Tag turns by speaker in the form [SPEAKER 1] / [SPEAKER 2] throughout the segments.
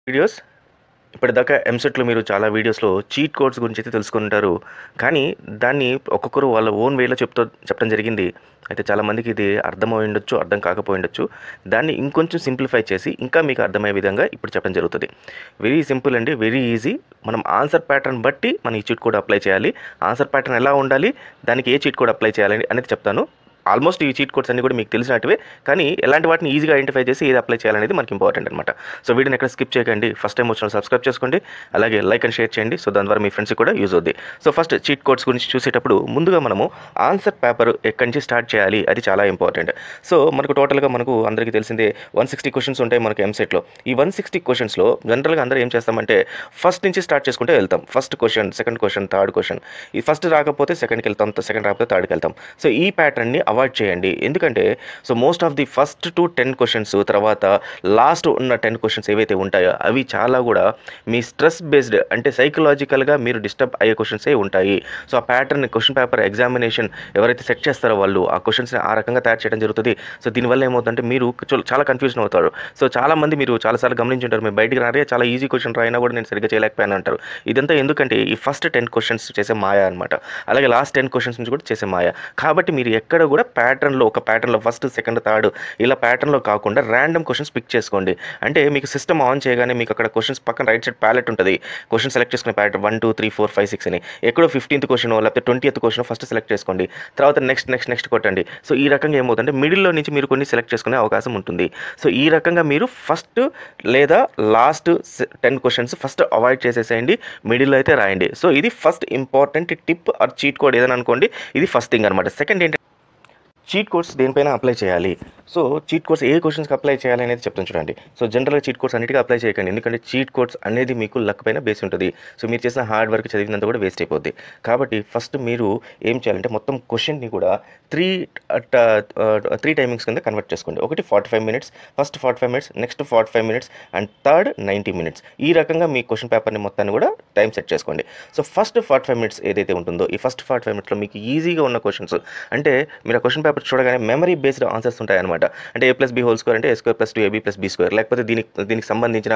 [SPEAKER 1] Videos ఇప్పటిదాకా ఎంసెట్‌లో మీరు చాలా వీడియోస్‌లో చీట్ కోడ్స్ గురించి అయితే తెలుసుకుంటారు. కానీ దాన్ని ఒక్కొక్కరు వాళ్ళ ఓన్ వేలో చెప్పడం జరిగింది. అయితే చాలామందికి ఇది అర్థమై ఉండొచ్చు, అర్థం కాకపోయి ఉండొచ్చు. దాన్ని ఇంకొంచెం సింప్లిఫై చేసి ఇంకా మీకు అర్థమయ్యే విధంగా ఇప్పుడు చెప్పడం జరుగుతది. వెరీ సింపుల్ అండి. Very easy. మనం ఆన్సర్ ప్యాటర్న్ బట్టి మనం ఈ చీట్ కోడ్ అప్లై చేయాలి. ఆన్సర్ ప్యాటర్న్ ఎలా ఉండాలి? దానికి ఏ చీట్ కోడ్ అప్లై చేయాలి అనేది చెప్తాను. ఆల్మోస్ట్ ఈ చీట్ కోడ్స్ అన్నీ కూడా మీకు తెలిసినటివే. కానీ ఎలాంటి వాటిని ఈజీగా ఐడెంటిఫై చేసి ఏది అప్లై చేయాలనేది మనకి ఇంపార్టెంట్ అనమాట. సో వీడియోని ఎక్కడ స్కిప్ చేయకండి. ఫస్ట్ టైం వచ్చిన సబ్స్క్రైబ్ చేసుకోండి. అలాగే లైక్ అండ్ షేర్ చేయండి. సో దాని ద్వారా మీ ఫ్రెండ్స్కి కూడా యూజ్ అవుద్ది. సో ఫస్ట్ చీట్ కోడ్స్ గురించి చూసేటప్పుడు ముందుగా మనము ఆన్సర్ పేపర్ ఎక్కడి నుంచి స్టార్ట్ చేయాలి అది చాలా ఇంపార్టెంట్. సో మనకు టోటల్గా మనకు అందరికీ తెలిసిందే 160 క్వశ్చన్స్ ఉంటాయి మనకు ఎంసెట్లో. ఈ 160 క్వశ్చన్స్లో జనరల్గా అందరూ ఏం చేస్తామంటే ఫస్ట్ నుంచి స్టార్ట్ చేసుకుంటే వెళ్తాం. First question, second question, third question. ఈ ఫస్ట్ రాకపోతే సెకండ్కి వెళ్తాం, సెకండ్ రాకపోతే థర్డ్కి వెళ్తాం. సో ఈ ప్యాటర్న్ని అవాయిడ్ చేయండి. ఎందుకంటే so most of the first to 10 questions తర్వాత లాస్ట్ ఉన్న 10 క్వశ్చన్స్ ఏవైతే ఉంటాయో అవి చాలా కూడా మీ స్ట్రెస్ బేస్డ్ అంటే సైకలాజికల్గా మీరు డిస్టర్బ్ అయ్యే క్వశ్చన్సే ఉంటాయి. సో ఆ ప్యాటర్న్ క్వశ్చన్ పేపర్ ఎగ్జామినేషన్ ఎవరైతే సెట్ చేస్తారో వాళ్ళు ఆ క్వశ్చన్స్ని ఆ రకంగా తయారు చేయడం జరుగుతుంది. సో దీనివల్ల ఏమవుతుందంటే మీరు చాలా కన్ఫ్యూజన్ అవుతారు. సో చాలామంది మీరు చాలాసార్లు గమనించుంటారు, మీరు బయటికి రారే చాలా ఈజీ క్వశ్చన్ రాయినా కూడా నేను సరిగ్గా చేయలేకపోయాను అంటారు. ఇదంతా ఎందుకంటే ఈ ఫస్ట్ 10 క్వశ్చన్స్ చేసే మాయ అనమాట. అలాగే లాస్ట్ 10 క్వశ్చన్స్ నుంచి కూడా చేసే మాయ. కాబట్టి మీరు ఎక్కడ కూడా ప్యాటర్న్లో ఒక ప్యాటర్న్లో ఫస్ట్, సెకండ్, థర్డ్ ఇలా ప్యాటర్న్లో కాకుండా ర్యాండమ్ క్వశ్చన్స్ పిక్ చేసుకోండి. అంటే మీకు సిస్టమ్ ఆన్ చేయగానే మీకు అక్కడ క్వశ్చన్స్ పక్కన రైట్ సైడ్ ప్యాలెట్ ఉంటుంది. క్వశ్చన్ సెలెక్ట్ చేసుకునే ప్యాటర్న్ 1 2 3 4 5 6 అని ఎక్కడో 15th క్వశ్చన్ లేకపోతే 20th క్వశ్చన్ ఫస్ట్ సెలెక్ట్ చేసుకోండి. తర్వాత నెక్స్ట్ కొట్టండి. సో ఈ రకంగా ఏమవుతుందంటే మిడిల్లో నుంచి మీరు కొన్ని సెలెక్ట్ చేసుకునే అవకాశం ఉంటుంది. సో ఈ రకంగా మీరు ఫస్ట్ లేదా లాస్ట్ 10 క్వశ్చన్స్ ఫస్ట్ అవాయిడ్ చేసేసేయండి. మిడిల్లో అయితే రాయండి. సో ఇది first important tip are cheat code ఏదైనా అనుకోండి. ఇది ఫస్ట్ థింగ్ అనమాట. సెకండ్ ఏంటంటే చీట్ కోడ్స్ దేనిపైన అప్లై చేయాలి. సో చీట్ కోడ్స్ ఏ క్వశ్చన్స్కి అప్లై చేయాలి అనేది చెప్తాను చూడండి. సో జనరల్గా చీట్ కోడ్స్ అన్నిటికీ అప్లై చేయకండి. ఎందుకంటే చీట్ కోడ్స్ అనేది మీకు లక్ పైన బేస్ ఉంటుంది. సో మీరు చేసిన హార్డ్ వర్క్ చదివినంత కూడా వేస్ట్ అయిపోద్ది. కాబట్టి ఫస్ట్ మీరు ఏం చేయాలంటే మొత్తం క్వశ్చన్ని కూడా త్రీ టైమింగ్స్ కింద కన్వర్ట్ చేసుకోండి. ఒకటి 45 minutes, first 45 minutes, next 45 minutes and third 90 minutes. ఈ రకంగా మీ క్వశ్చన్ పేపర్ని మొత్తాన్ని కూడా టైం సెట్ చేసుకోండి. సో ఫస్ట్ 45 మినిట్స్ ఏదైతే ఉంటుందో ఈ ఫస్ట్ 45 మినిట్స్లో మీకు ఈజీగా ఉన్న క్వశ్చన్స్ అంటే మీరు ఆ క్వశ్చన్ పేపర్ చూడగానే మెమరీ బేస్డ్ ఆన్సర్స్ ఉంటాయి అనమాట. అంటే A+B² అంటే A² + 2AB+B², లేకపోతే దీనికి సంబంధించిన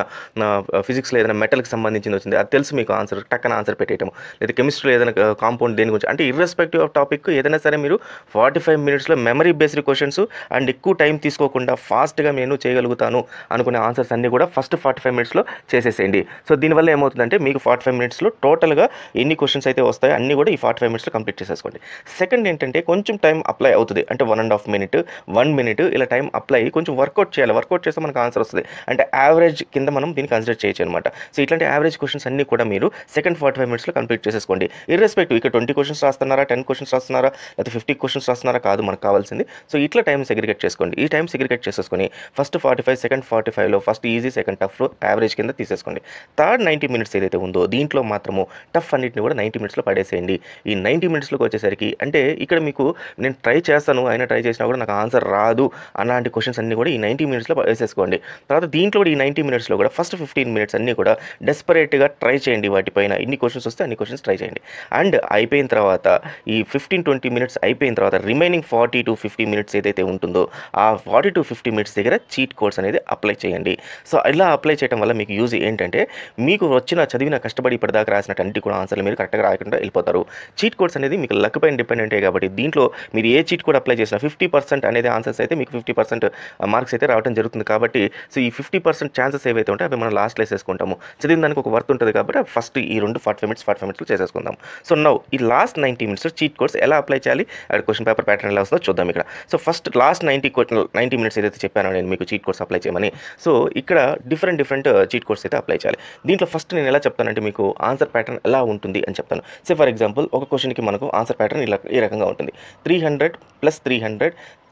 [SPEAKER 1] ఫిజిక్స్లో ఏదైనా మెటల్కి సంబంధించింది వచ్చింది అది తెలుసు మీకు ఆన్సర్, టక్కన ఆన్సర్ పెట్టేయటం. లేదా కెమిస్ట్రీలో ఏదైనా కాంపౌండ్ దేని గురించి అంటే ఇర్రెస్పెక్టివ్ ఆఫ్ టాపిక్ ఏదైనా సరే మీరు 45 మినిట్స్లో మెమరీ బేస్డ్ క్వశ్చన్స్ అండ్ ఎక్కువ టైం తీసుకోకుండా ఫాస్ట్గా నేను చేయగలుగుతాను అనుకునే ఆన్సర్స్ అన్నీ కూడా ఫస్ట్ 45 మినిట్స్లో చేసేసేయండి. సో దీనివల్ల ఏమవుతుందంటే మీకు 45 మినిట్స్లో టోటల్గా ఎన్ని క్వశ్చన్స్ అయితే వస్తాయో అన్నీ కూడా ఈ 45 మినిట్స్లో కంప్లీట్ చేసేసుకోండి. సెకండ్ ఏంటంటే కొంచెం టైం అప్లై అవుతుంది. అంటే 1.5 మినిట్, 1 మినిట్ ఇలా టైం అప్లై కొంచెం వర్కౌట్ చేయాలి. వర్కౌట్ చేస్తే మనకు ఆన్సర్ వస్తుంది. అంటే యావరేజ్ కింద మనం దీన్ని కన్సిడర్ చేయొచ్చు అనమాట. సో ఇట్లాంటి యావరేజ్ క్వశ్చన్స్ అన్నీ కూడా మీరు సెకండ్ 45 మినిట్స్లో కంప్లీట్ చేసేసుకోండి. ఇర్రెస్పెక్టివ్ ఇక్కడ 20 క్వశ్చన్స్ రాస్తున్నారా, 10 క్వశ్చన్స్ రాస్తున్నారా, లేకపోతే 50 క్వశ్చన్స్ రాస్తున్నారా కాదు మనకు కావాల్సింది. సో ఇట్లా టైం సెగ్రిగేట్ చేసుకోండి. ఈ టైం సెగ్రిగేట్ చేసేసుకొని ఫస్ట్ 45, సెకండ్ 45లో first easy, second tough average కింద తీసేసుకోండి. థర్డ్ 90 మినిట్స్ ఏదైతే ఉందో దీంట్లో మాత్రము టఫ్ అన్నింటిని కూడా 90 మినిట్స్లో పడేసేయండి. ఈ 90 మినిట్స్లోకి వచ్చేసరికి అంటే ఇక్కడ మీకు నేను ట్రై చేస్తాను, అయినా ట్రై చేసినా కూడా నాకు ఆన్సర్ రాదు అలాంటి క్వశ్చన్స్ అన్నీ కూడా ఈ 90 మినిట్స్లో వేసేసుకోండి. తర్వాత దీంట్లో కూడా ఈ 90 మినిట్స్లో కూడా ఫస్ట్ 15 మినిట్స్ అన్నీ కూడా డెస్పరేట్గా ట్రై చేయండి. వాటిపైన ఎన్ని క్వశ్చన్స్ వస్తే అన్ని క్వశ్చన్స్ ట్రై చేయండి. అండ్ అయిపోయిన తర్వాత ఈ 15-20 మినిట్స్ అయిపోయిన తర్వాత రిమైనింగ్ 40-50 మినిట్స్ ఏదైతే ఉంటుందో ఆ 40-50 మినిట్స్ దగ్గర చీట్ కోడ్స్ అనేది అప్లై చేయండి. సో ఇలా అప్లై చేయడం వల్ల మీకు యూజ్ ఏంటంటే మీకు చదివిన కష్టపడి ఇప్పటిదాకా రాసినట్టు అన్ని కూడా ఆన్సర్లు మీరు కరెక్ట్గా రాయకుండా వెళ్ళిపోతారు. చీట్ కోడ్స్ అనేది మీకు లక్ పైన డిపెండెంటే కాబట్టి దీంట్లో మీరు ఏ చీట్ కోడ్ అప్లై చేసినా 50% అనేది ఆన్సర్స్ అయితే మీకు 50% మార్క్స్ అయితే రావడం జరుగుతుంది. కాబట్టి సో ఈ 50% ఛాన్సెస్ ఏవైతే ఉంటాయో అవి మనం లాస్ట్లో వేసేసుకుంటాము. చదివిన దానికి ఒక వర్త్ ఉంటుంది కాబట్టి ఫస్ట్ ఈ 45 మినిట్స్లో చేసేసుకుందాం. సో నౌ ఈ లాస్ట్ 90 మినిట్స్లో చీట్ కోడ్స్ ఎలా అప్లై చేయాలి, అక్కడ క్వశ్చన్ పేపర్ ప్యాటర్న్ ఎలా వస్తుందో చూద్దాం. ఇక్కడ సో ఫస్ట్ లాస్ట్ 90 మినిట్స్ ఏదైతే చెప్పానో నేను మీకు చీట్ కోడ్స్ అప్లై చేయమని, సో ఇక్కడ డిఫరెంట్ చీట్ కోడ్స్ అయితే అప్లై చేయాలి. దీంట్లో ఫస్ట్ నేను ఎలా చెప్తానంటే మీకు ఆన్సర్ ప్యాటర్న్ ఎలా ఉంటుంది అని చెప్తాను. సో ఫర్ ఎగ్జాంపుల్ ఒక క్వశ్చన్కి మనకు ఆన్సర్ ప్యాటర్న్ ఈ రకంగా ఉంటుంది. 300 + 300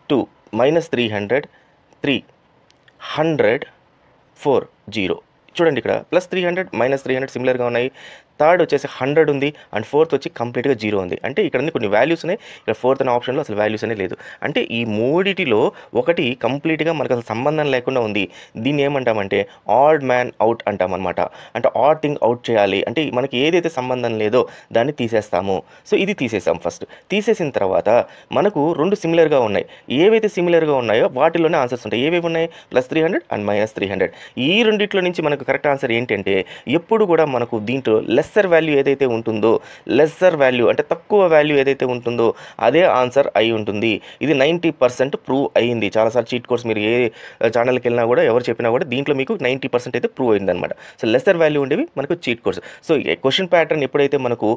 [SPEAKER 1] 2 - 300 3 100 4 0. చూడండి ఇక్కడ +300 - 300 సిమిలర్గా ఉన్నాయి. థర్డ్ వచ్చేసి 100 ఉంది అండ్ ఫోర్త్ వచ్చి కంప్లీట్గా 0 ఉంది. అంటే ఇక్కడ కొన్ని వాల్యూస్ ఉన్నాయి. ఇక్కడ ఫోర్త్ అనే ఆప్షన్లో అసలు వాల్యూస్ అనేది లేదు. అంటే ఈ మూడిటిలో ఒకటి కంప్లీట్గా మనకు అసలు సంబంధం లేకుండా ఉంది. దీన్ని ఏమంటామంటే ఆడ్ మ్యాన్ అవుట్ అంటామన్నమాట. అంటే ఆడ్ థింగ్ అవుట్ చేయాలి అంటే మనకి ఏదైతే సంబంధం లేదో దాన్ని తీసేస్తాము. సో ఇది తీసేసాం. ఫస్ట్ తీసేసిన తర్వాత మనకు 2 సిమిలర్గా ఉన్నాయి. ఏవైతే సిమిలర్గా ఉన్నాయో వాటిలోనే ఆన్సర్స్ ఉంటాయి. ఏవేవి ఉన్నాయి? +300 అండ్ -300. ఈ రెండిట్లో నుంచి మనకు మనకు కరెక్ట్ ఆన్సర్ ఏంటంటే ఎప్పుడు కూడా మనకు దీంట్లో లెస్సర్ వాల్యూ ఏదైతే ఉంటుందో, లెస్సర్ వాల్యూ అంటే తక్కువ వాల్యూ ఏదైతే ఉంటుందో అదే ఆన్సర్ అయి ఉంటుంది. ఇది 90% ప్రూవ్ అయ్యింది. చాలాసార్లు చీట్ కోడ్స్ మీరు ఏ ఛానల్కి వెళ్ళినా కూడా ఎవరు చెప్పినా కూడా దీంట్లో మీకు 90% అయితే ప్రూవ్ అయిందనమాట. సో లెస్సర్ వాల్యూ ఉండేవి మనకు cheat codes. So question pattern ఎప్పుడైతే మనకు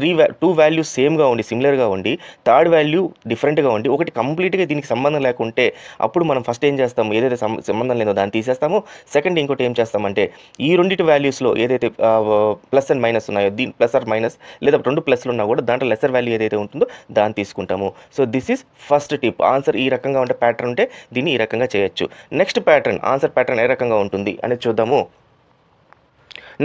[SPEAKER 1] 2 వాల్యూస్ సేమ్గా ఉండి సిమిలర్గా ఉండి థర్డ్ వాల్యూ డిఫరెంట్గా ఉండి ఒకటి కంప్లీట్గా దీనికి సంబంధం లేకుంటే అప్పుడు మనం ఫస్ట్ ఏం చేస్తాము, ఏదైతే సంబంధం లేదో దాన్ని తీసేస్తాము. సెకండ్ ఇంకోటి ఏం చేస్తామంటే ఈ రెండింటి వాల్యూస్లో ఏదైతే ప్లస్ అండ్ మైనస్ ఉన్నాయో, దీని ప్లస్ ఆర్ మైనస్ లేదా 2 ప్లస్లు ఉన్నా కూడా దాంట్లో లెస్సర్ వాల్యూ ఏదైతే ఉంటుందో దాన్ని తీసుకుంటాము. So this is first tip. Answer ఈ రకంగా ఉంటే ప్యాటర్న్ ఉంటే దీన్ని ఈ రకంగా చేయొచ్చు. నెక్స్ట్ ప్యాటర్న్, ఆన్సర్ ప్యాటర్న్ ఏ రకంగా ఉంటుంది అనేది చూద్దాము.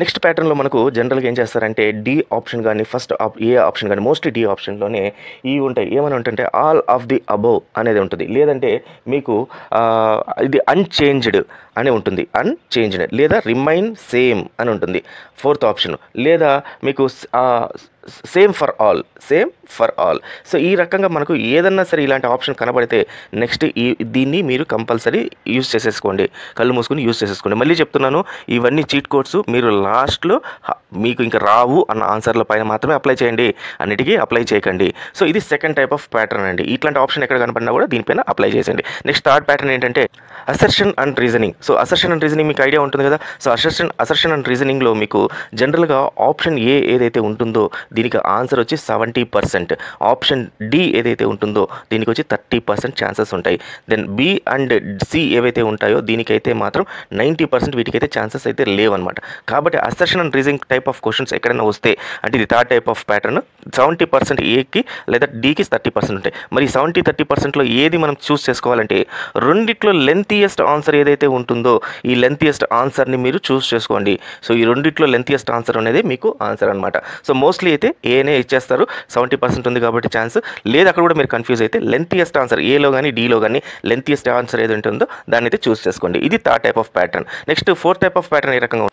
[SPEAKER 1] నెక్స్ట్ ప్యాటర్న్లో మనకు జనరల్గా ఏం చేస్తారంటే డి ఆప్షన్ కానీ ఫస్ట్ ఏ ఆప్షన్ కానీ మోస్ట్లీ డి ఆప్షన్లోనే ఇవి ఉంటాయి. ఏమని ఉంటుంటే ఆల్ ఆఫ్ ది అబోవ్ అనేది ఉంటుంది, లేదంటే మీకు ఇది అన్చేంజ్డ్ అని ఉంటుంది, అన్చేంజ్డ్ లేదా రిమైన్ సేమ్ అని ఉంటుంది ఫోర్త్ ఆప్షన్, లేదా మీకు same for all, same for all. So ఈ రకంగా మనకు ఏదన్నా సరే ఇలాంటి ఆప్షన్ కనబడితే నెక్స్ట్ దీన్ని మీరు కంపల్సరీ యూజ్ చేసేసుకోండి, కళ్ళు మూసుకొని యూజ్ చేసేసుకోండి. మళ్ళీ చెప్తున్నాను, ఇవన్నీ చీట్ కోడ్స్ మీరు లాస్ట్లో మీకు ఇంకా రావు అన్న ఆన్సర్ల పైన మాత్రమే అప్లై చేయండి, అన్నిటికీ అప్లై చేయకండి. సో ఇది సెకండ్ టైప్ ఆఫ్ ప్యాటర్న్ అండి. ఇట్లాంటి ఆప్షన్ ఎక్కడ కనపడినా కూడా దీనిపైన అప్లై చేసేయండి. నెక్స్ట్ థర్డ్ ప్యాటర్న్ ఏంటంటే assertion and reasoning. So assertion and reasoning మీకు ఐడియా ఉంటుంది కదా. సో అసర్షన్ అండ్ రీజనింగ్లో మీకు జనరల్గా ఆప్షన్ ఏ ఏదైతే ఉంటుందో దీనికి ఆన్సర్ వచ్చి 70%, ఆప్షన్ డి ఏదైతే ఉంటుందో దీనికి వచ్చి 30% ఛాన్సెస్ ఉంటాయి. దెన్ బి అండ్ సి ఏవైతే ఉంటాయో దీనికైతే మాత్రం 90% వీటికైతే ఛాన్సెస్ అయితే లేవన్నమాట. కాబట్టి assertion and reasoning type of questions ఎక్కడైనా వస్తే అంటే ఇది థర్డ్ టైప్ ఆఫ్ ప్యాటర్న్, 70% ఏకి లేదా డికి 30% ఉంటాయి. మరి 70-30%లో ఏది మనం చూస్ చేసుకోవాలంటే రెండిట్లో లెంతియెస్ట్ ఆన్సర్ ఏదైతే ఉంటుందో ఈ లెంతియెస్ట్ ఆన్సర్ని మీరు చూస్ చేసుకోండి. సో ఈ రెండిట్లో లెంతియెస్ట్ ఆన్సర్ అనేది మీకు ఆన్సర్ అనమాట. సో మోస్ట్లీ అయితే ఏనే ఇచ్చేస్తారు, 70% ఉంది కాబట్టి ఛాన్స్ లేదు. అక్కడ కూడా మీరు కన్ఫ్యూజ్ అయితే లెంతియెస్ట్ ఆన్సర్ ఏలో కానీ డీలో కానీ లెంతియెస్ట్ ఆన్సర్ ఏది ఉంటుందో దాన్ని అయితే చూస్ చేసుకోండి. ఇది third type of pattern. Next fourth type of pattern ఏ రకంగా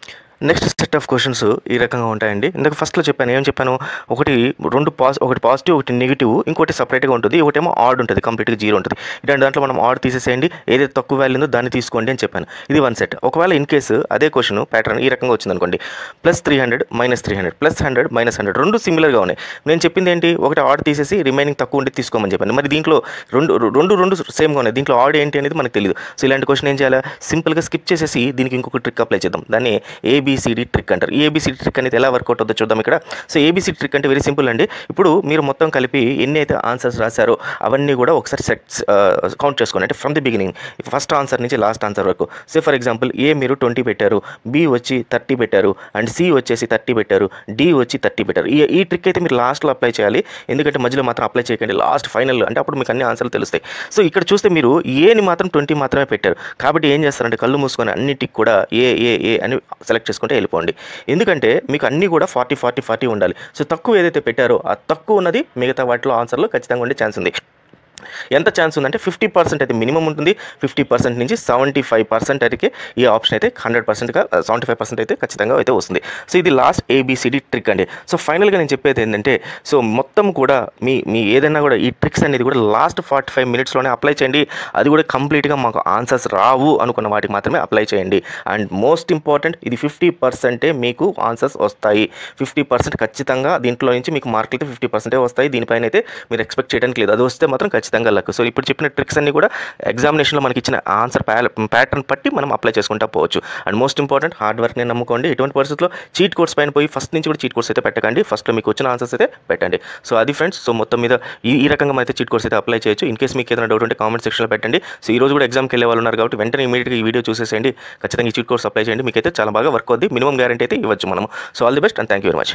[SPEAKER 1] నెక్స్ట్ సెట్ ఆఫ్ క్వశ్చన్స్ ఈ రకంగా ఉంటాయండి. ఇందాక ఫస్ట్లో చెప్పాను, ఏం చెప్పాను, ఒకటి పాజిటివ్ ఒకటి నెగిటివ్, ఇంకోటి సపరేట్గా ఉంటుంది, ఒకటేమో ఆడ్ ఉంటుంది, కంప్లీట్గా జీరో ఉంటుంది. ఇలాంటి దాంట్లో మనం ఆడ్ తీసేసేయండి, ఏదైతే తక్కువ వాల్యూ ఉందో దాన్ని తీసుకోండి అని చెప్పాను. ఇది వన్ సెట్. ఒకవేళ ఇన్ కేసు అదే క్వశ్చన్ ప్యాటర్న్ ఈ రకంగా వచ్చిందనుకోండి, +300 -300 +100 -100 రెండు సిమిలర్గా ఉన్నాయి. నేను చెప్పింది ఏంటి, ఒకటి ఆడ్ తీసేసి రిమైనింగ్ తక్కువ ఉండి తీసుకోమని చెప్పాను. మరి దీంట్లో రెండు సేమ్గా ఉన్నాయి, దీంట్లో ఆడ్ ఏంటి అనేది మనకు తెలియదు. సో ఇలాంటి క్వశ్చన్ ఏం చేయాలి, సింపుల్గా స్కిప్ చేసేసి దీనికి ఇంకొక ట్రిక్ అప్లై చేద్దాం. దాన్ని ఏబిసిడి ట్రిక్ అంటారు. ఈ ఏబిసిడి ట్రిక్ అనేది ఎలా వర్కౌట్ అవుతుందో చూద్దాం ఇక్కడ. సో ఏబిసిడి ట్రిక్ అంటే వెరీ సింపుల్ అండి. ఇప్పుడు మీరు మొత్తం కలిపి ఎన్ని అయితే ఆన్సర్స్ రాశారో అవన్నీ కూడా ఒకసారి కౌంట్ చేసుకోండి. అంటే from the beginning first answer నుంచి లాస్ట్ ఆన్సర్ వరకు. సో ఫర్ ఎగ్జాంపుల్ ఏ మీరు 20 పెట్టారు, బి వచ్చి 30 పెట్టారు, అండ్ సి వచ్చేసి 30 పెట్టారు, డి వచ్చి 30 పెట్టారు. ఈ ట్రిక్ అయితే మీరు లాస్ట్లో అప్లై చేయాలి, ఎందుకంటే మధ్యలో మాత్రం అప్లై చేయకండి, లాస్ట్ ఫైనల్ అంటే అప్పుడు మీకు అన్ని ఆన్సర్లు తెలుస్తాయి. సో ఇక్కడ చూస్తే మీరు ఏని మాత్రం 20 మాత్రమే పెట్టారు, కాబట్టి ఏం చేస్తారంటే కళ్ళు మూసుకొని అన్నిటికి కూడా ఏ అని సెలెక్ట్ చేసుకుంటే వెళ్ళిపోండి. ఎందుకంటే మీకు అన్నీ కూడా 40 ఉండాలి. సో తక్కువ ఏదైతే పెట్టారో ఆ తక్కువ ఉన్నది మిగతా వాటిలో ఆన్సర్లో ఖచ్చితంగా ఉండే ఛాన్స్ ఉంది. ఎంత ఛాన్స్ ఉందంటే 50% అయితే మినిమం ఉంటుంది, 50% నుంచి 75% అయితే ఈ ఆప్షన్ అయితే 100%గా 75% అయితే ఖచ్చితంగా అయితే వస్తుంది. సో ఇది లాస్ట్ ఏబిసిడి ట్రిక్ అండి. సో ఫైనల్గా నేను చెప్పేది ఏంటంటే, సో మొత్తం కూడా మీ ఏదైనా కూడా ఈ ట్రిక్స్ అనేది కూడా లాస్ట్ 45 మినిట్స్లోనే అప్లై చేయండి. అది కూడా కంప్లీట్గా మాకు ఆన్సర్స్ రావు అనుకున్న వాటికి మాత్రమే అప్లై చేయండి. అండ్ మోస్ట్ ఇంపార్టెంట్, ఇది 50% మీకు ఆన్సర్స్ వస్తాయి. 50% ఖచ్చితంగా దీంట్లో నుంచి మీకు మార్కులు అయితే 50% వస్తాయి. దీనిపైన అయితే మీరు ఎక్స్పెక్ట్ చేయడానికి లేదు, అది వస్తే మాత్రం ఖచ్చితంగా లక్. సో ఇప్పుడు చెప్పిన ట్రిక్స్ అన్ని కూడా ఎగ్జామినేషన్లో మనకి ఇచ్చిన ఆన్సర్ ప్యాటర్న్ బట్టి మనం అప్లై చేసుకుంటా పోవచ్చు. అండ్ మోస్ట్ ఇంపార్టెంట్, హార్డ్ వర్క్ని నమ్ముకోండి. ఎటువంటి పరిస్థితుల్లో చీట్ కోడ్స్ పైన పోయి ఫస్ట్ నుంచి కూడా చీట్ కోడ్స్ అయితే పెట్టకండి, ఫస్ట్లో మీకు వచ్చిన ఆన్సర్స్ అయితే పెట్టండి. సో అది ఫ్రెండ్స్. సో మొత్తం మీద ఈ రకంగా అయితే చీట్ కోడ్స్ అయితే అప్లై చేయొచ్చు. ఇన్ కేసు మీకు ఏదైనా డౌట్ ఉంటే కామెంట్ సెక్షన్లో పెట్టండి. సో ఈ రోజు కూడా ఎగ్జామ్కి వెళ్ళే వాళ్ళు ఉన్నారు కాబట్టి వెంటనే ఇమీడియట్గా ఈ వీడియో చూసేసేయండి, ఖచ్చితంగా ఈ చీట్ కోడ్స్ అప్లై చేయండి, మీకైతే చాలా బాగా వర్క్ అవుద్ది, మినిమం గ్యారంటీ అయితే ఇవ్వచ్చు మనము. So all the best and thank you very much.